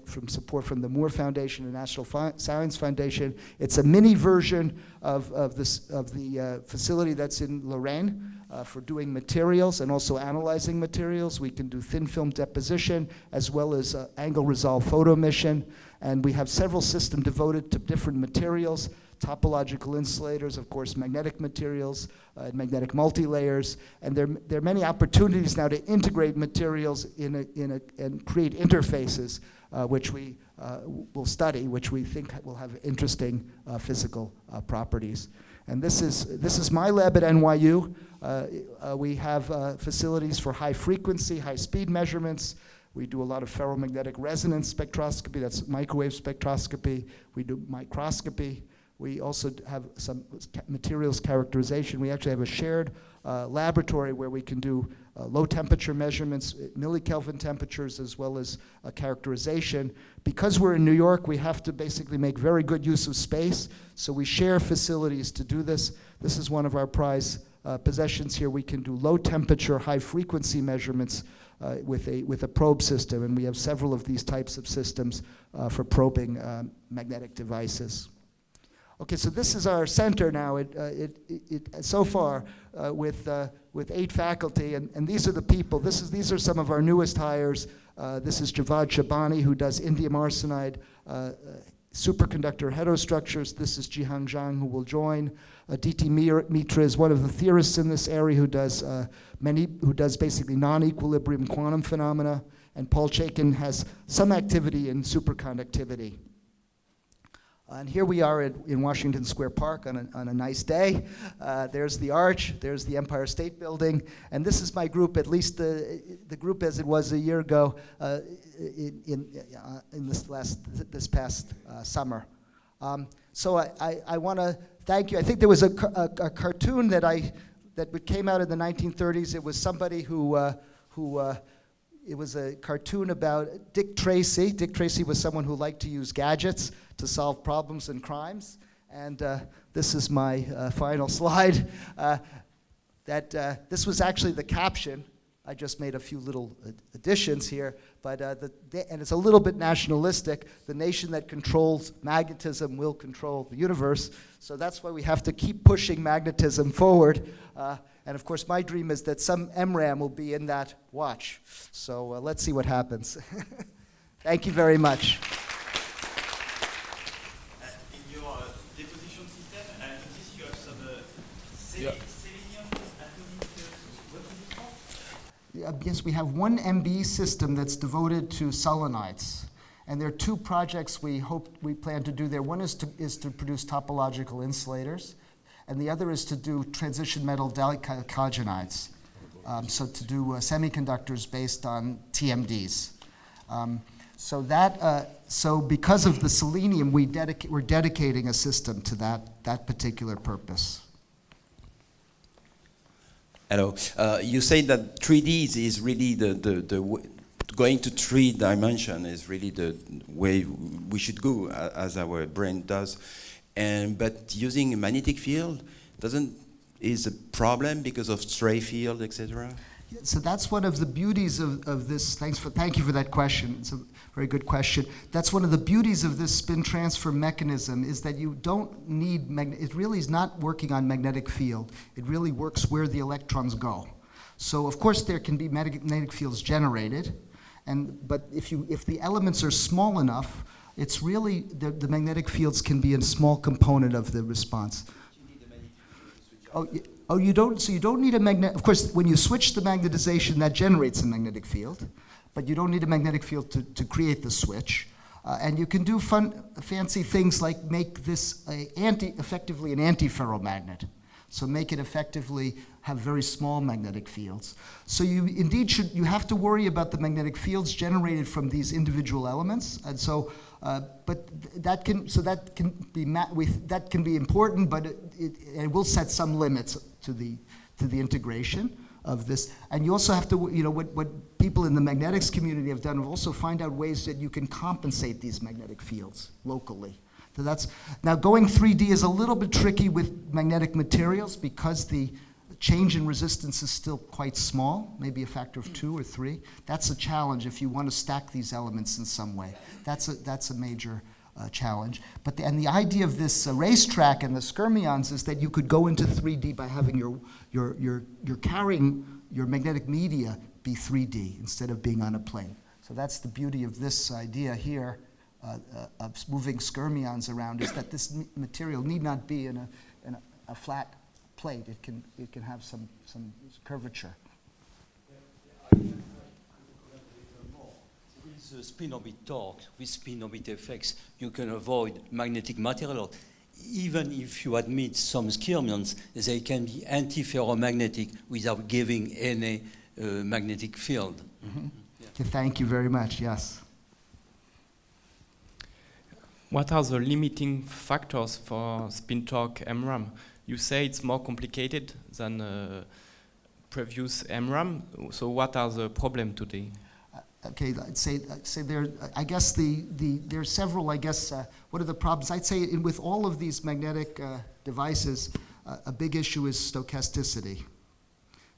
from support from the Moore Foundation and National Science Foundation. It's a mini version of the facility that's in Lorraine for doing materials and also analyzing materials. We can do thin film deposition as well as angle resolve photoemission. And we have several systems devoted to different materials. Topological insulators, of course, magnetic materials, magnetic multilayers, and there are many opportunities now to integrate materials and create interfaces, which we will study, which we think will have interesting physical properties. And this is my lab at NYU. We have facilities for high frequency, high speed measurements. We do a lot of ferromagnetic resonance spectroscopy, that's microwave spectroscopy. We do microscopy. We also have some materials characterization. We actually have a shared laboratory where we can do low temperature measurements, millikelvin temperatures, as well as characterization. Because we're in New York, we have to basically make very good use of space, so we share facilities to do this. This is one of our prize possessions here. We can do low temperature, high frequency measurements with a probe system, and we have several of these types of systems for probing magnetic devices. Okay, so this is our center now. So far with 8 faculty, and these are the people. These are some of our newest hires. This is Javad Shabani, who does indium arsenide superconductor heterostructures. This is Jihang Zhang, who will join. D.T. Mitra is one of the theorists in this area who does basically non-equilibrium quantum phenomena. And Paul Chaikin has some activity in superconductivity. And here we are in Washington Square Park on a nice day. There's the Arch, there's the Empire State Building, and this is my group, at least the group as it was a year ago in this past summer. So I want to thank you. I think there was a cartoon that came out in the 1930s. It was somebody it was a cartoon about Dick Tracy. Dick Tracy was someone who liked to use gadgets to solve problems and crimes. And this is my final slide. This was actually the caption. I just made a few little additions here, but and it's a little bit nationalistic. The nation that controls magnetism will control the universe. So that's why we have to keep pushing magnetism forward. And of course, my dream is that some MRAM will be in that watch. So let's see what happens. Thank you very much. In your deposition system, in this you have some selenium atomic, what is it called? Yes, we have one MB system that's devoted to solenoids. And there are two projects we plan to do there. One is to produce topological insulators, and the other is to do transition metal dichalcogenides. So to do semiconductors based on TMDs. So because of the selenium, we're dedicating a system to that particular purpose. Hello. You say that 3D is really going to 3 dimension is really the way we should go, as our brain does. But using a magnetic field is a problem because of stray field, etc. So that's one of the beauties of this. Thank you for that question. It's a very good question. That's one of the beauties of this spin transfer mechanism, is that you don't need it really is not working on magnetic field. It really works where the electrons go. So of course there can be magnetic fields generated, but if the elements are small enough, it's really the magnetic fields can be a small component of the response. You don't. So you don't need a magnet. Of course, when you switch the magnetization, that generates a magnetic field, but you don't need a magnetic field to create the switch. And you can do fancy things like make this effectively an antiferromagnet. So make it effectively have very small magnetic fields. So you indeed you have to worry about the magnetic fields generated from these individual elements. And so, but that can be important, but it will set some limits to the integration of this. And you also have to, what people in the magnetics community have done is also find out ways that you can compensate these magnetic fields locally. So now going 3D is a little bit tricky with magnetic materials because the change in resistance is still quite small, maybe a factor of 2 or 3. That's a challenge if you want to stack these elements in some way. That's a major challenge. But the idea of this racetrack and the skyrmions is that you could go into 3D by having your carrying your magnetic media be 3D instead of being on a plane. So that's the beauty of this idea here. Of moving skyrmions around, is that this material need not be in a flat plate. It can have some curvature. With the spin orbit torque, with spin orbit effects, you can avoid magnetic material. Even if you admit some skyrmions, they can be antiferromagnetic without giving any magnetic field. Mm-hmm. Yeah. Thank you very much. Yes. What are the limiting factors for spin torque MRAM? You say it's more complicated than previous MRAM. So what are the problems today? Okay, I'd say there. I guess there are several. What are the problems? I'd say with all of these magnetic devices, a big issue is stochasticity.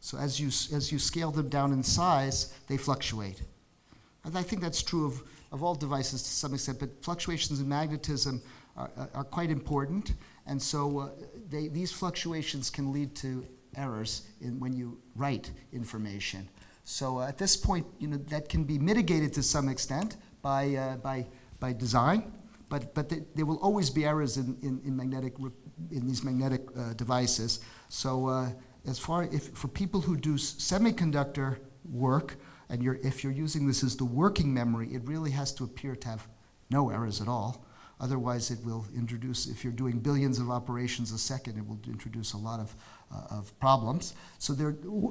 So as you scale them down in size, they fluctuate. And I think that's true of all devices to some extent, but fluctuations in magnetism are quite important. And so these fluctuations can lead to errors when you write information. So at this point, that can be mitigated to some extent by design, but there will always be errors in these magnetic devices. So for people who do semiconductor work, and if you're using this as the working memory, it really has to appear to have no errors at all. Otherwise, it will introduce, if you're doing billions of operations a second, it will introduce a lot of problems. So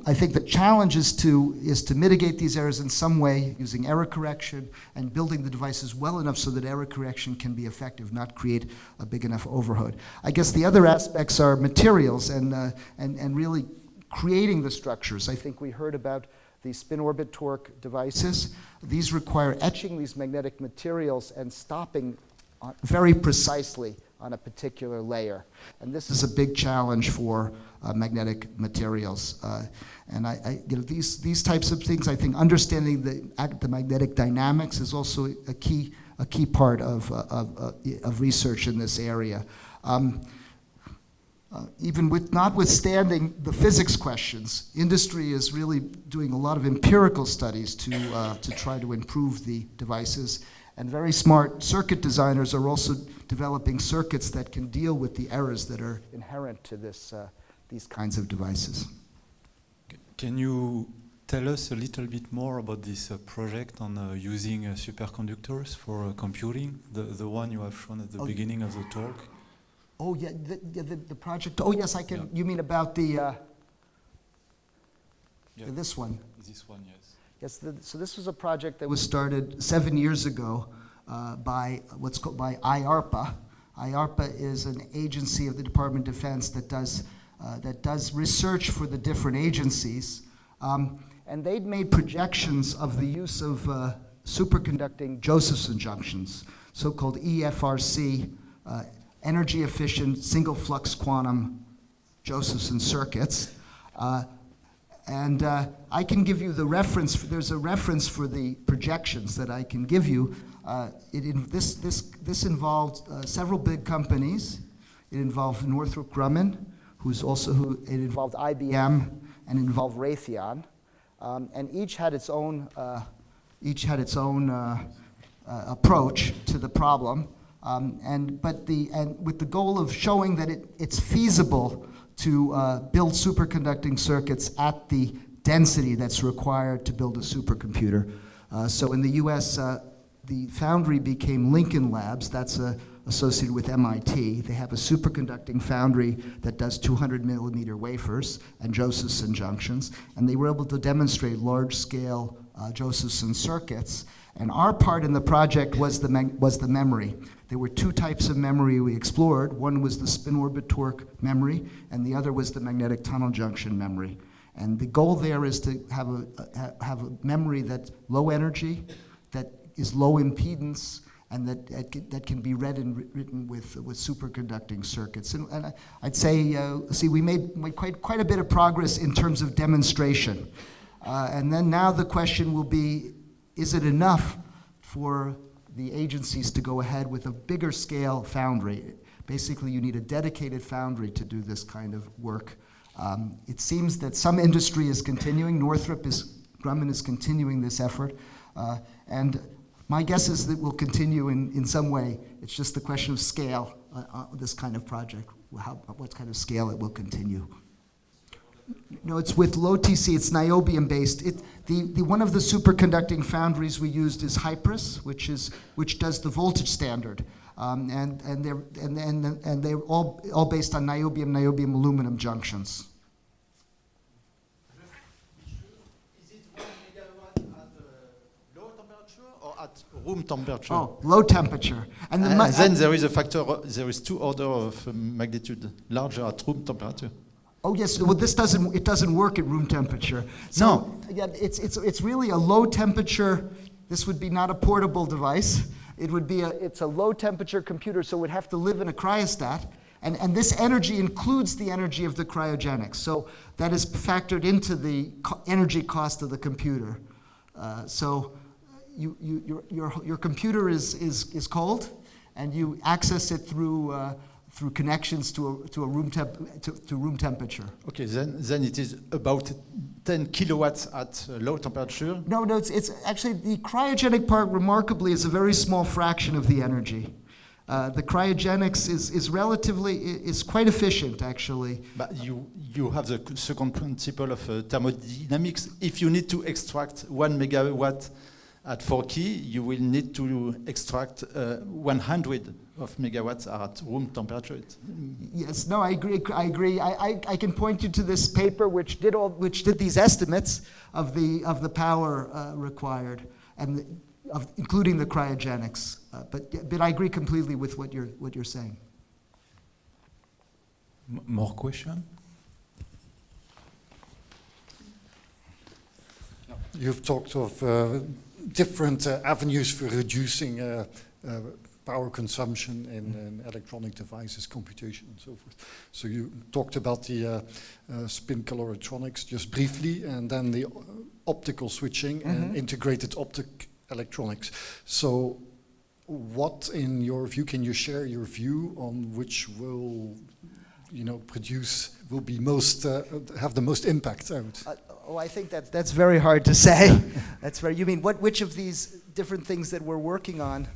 I think the challenge is to mitigate these errors in some way using error correction and building the devices well enough so that error correction can be effective, not create a big enough overhead. I guess the other aspects are materials and really creating the structures. I think we heard about the spin orbit torque devices. These require etching these magnetic materials and stopping very precisely on a particular layer. And this is a big challenge for magnetic materials. And these types of things, I think understanding the magnetic dynamics is also a key part of research in this area. Even notwithstanding the physics questions, industry is really doing a lot of empirical studies to try to improve the devices. And very smart circuit designers are also developing circuits that can deal with the errors that are inherent to these kinds of devices. Can you tell us a little bit more about this project on using superconductors for computing, the one you have shown at the beginning of the talk? Oh yeah, the project. Oh yes, I can. Yeah. You mean about this one? This one, yes. Yes. So this was a project that was started 7 years ago by what's called by IARPA. IARPA is an agency of the Department of Defense that does research for the different agencies, and they'd made projections of the use of superconducting Josephson junctions, so-called EFRC. Energy efficient single flux quantum Josephson circuits. And I can give you the reference, there's a reference for the projections that I can give you. This involved several big companies. It involved Northrop Grumman, it involved IBM, and it involved Raytheon. And each had its own approach to the problem. With the goal of showing that it's feasible to build superconducting circuits at the density that's required to build a supercomputer. So in the US, the foundry became Lincoln Labs. That's associated with MIT. They have a superconducting foundry that does 200 millimeter wafers and Josephson junctions, and they were able to demonstrate large-scale Josephson circuits. And our part in the project was the memory. There were two types of memory we explored. One was the spin orbit torque memory, and the other was the magnetic tunnel junction memory. And the goal there is to have a memory that's low energy, that is low impedance, and that can be read and written with superconducting circuits. And I'd say, we made quite a bit of progress in terms of demonstration. And then now the question will be, is it enough for the agencies to go ahead with a bigger scale foundry? Basically, you need a dedicated foundry to do this kind of work. It seems that some industry is continuing. Grumman is continuing this effort. And my guess is that it will continue in some way. It's just the question of scale, this kind of project, what kind of scale it will continue. No, it's with low TC. It's niobium based. One of the superconducting foundries we used is Hypris, which does the voltage standard, and they're all based on niobium aluminum junctions. Is it 1 megawatt at low temperature or at room temperature? Oh, low temperature. And then there is a factor. There is 2 orders of magnitude larger at room temperature. Oh yes, well it doesn't work at room temperature. So, no. Yeah, it's really a low temperature. This would be not a portable device. It's a low temperature computer, so it would have to live in a cryostat. And this energy includes the energy of the cryogenics. So that is factored into the energy cost of the computer. So your computer is cold, and you access it through connections to room temperature. Okay, then it is about 10 kilowatts at low temperature. No, it's actually the cryogenic part. Remarkably, is a very small fraction of the energy. The cryogenics is relatively, is quite efficient, actually. But you have the second principle of thermodynamics. If you need to extract 1 megawatt at 4 key, you will need to extract 100 of megawatts at room temperature. Yes, no, I agree. I can point you to this paper which did these estimates of the power required, and including the cryogenics. But I agree completely with what you're saying. More question? You've talked of different avenues for reducing power consumption in electronic devices, computation, and so forth. So you talked about the spin caloritronics just briefly, and then the optical switching and integrated optic electronics. So what, in your view, can you share your view on which will, will be most, have the most impact out? I think that's very hard to say. You mean which of these different things that we're working on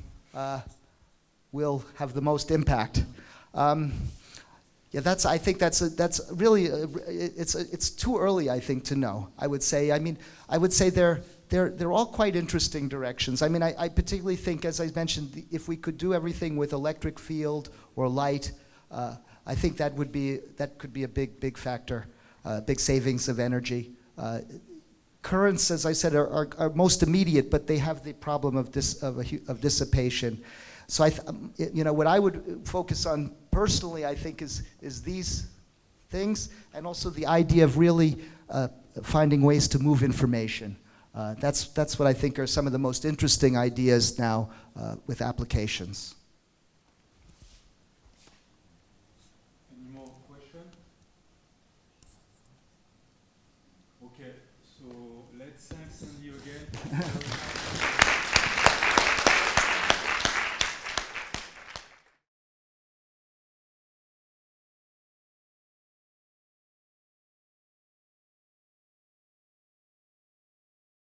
will have the most impact? I think that's really it's too early, I think, to know. I would say they're all quite interesting directions. I mean, I particularly think, as I mentioned, if we could do everything with electric field or light, I think that could be a big factor, big savings of energy. Currents, as I said, are most immediate, but they have the problem of dissipation. So what I would focus on personally, I think, is these things, and also the idea of really finding ways to move information. That's what I think are some of the most interesting ideas now with applications. Any more questions? Okay, so let's thank Sandy again.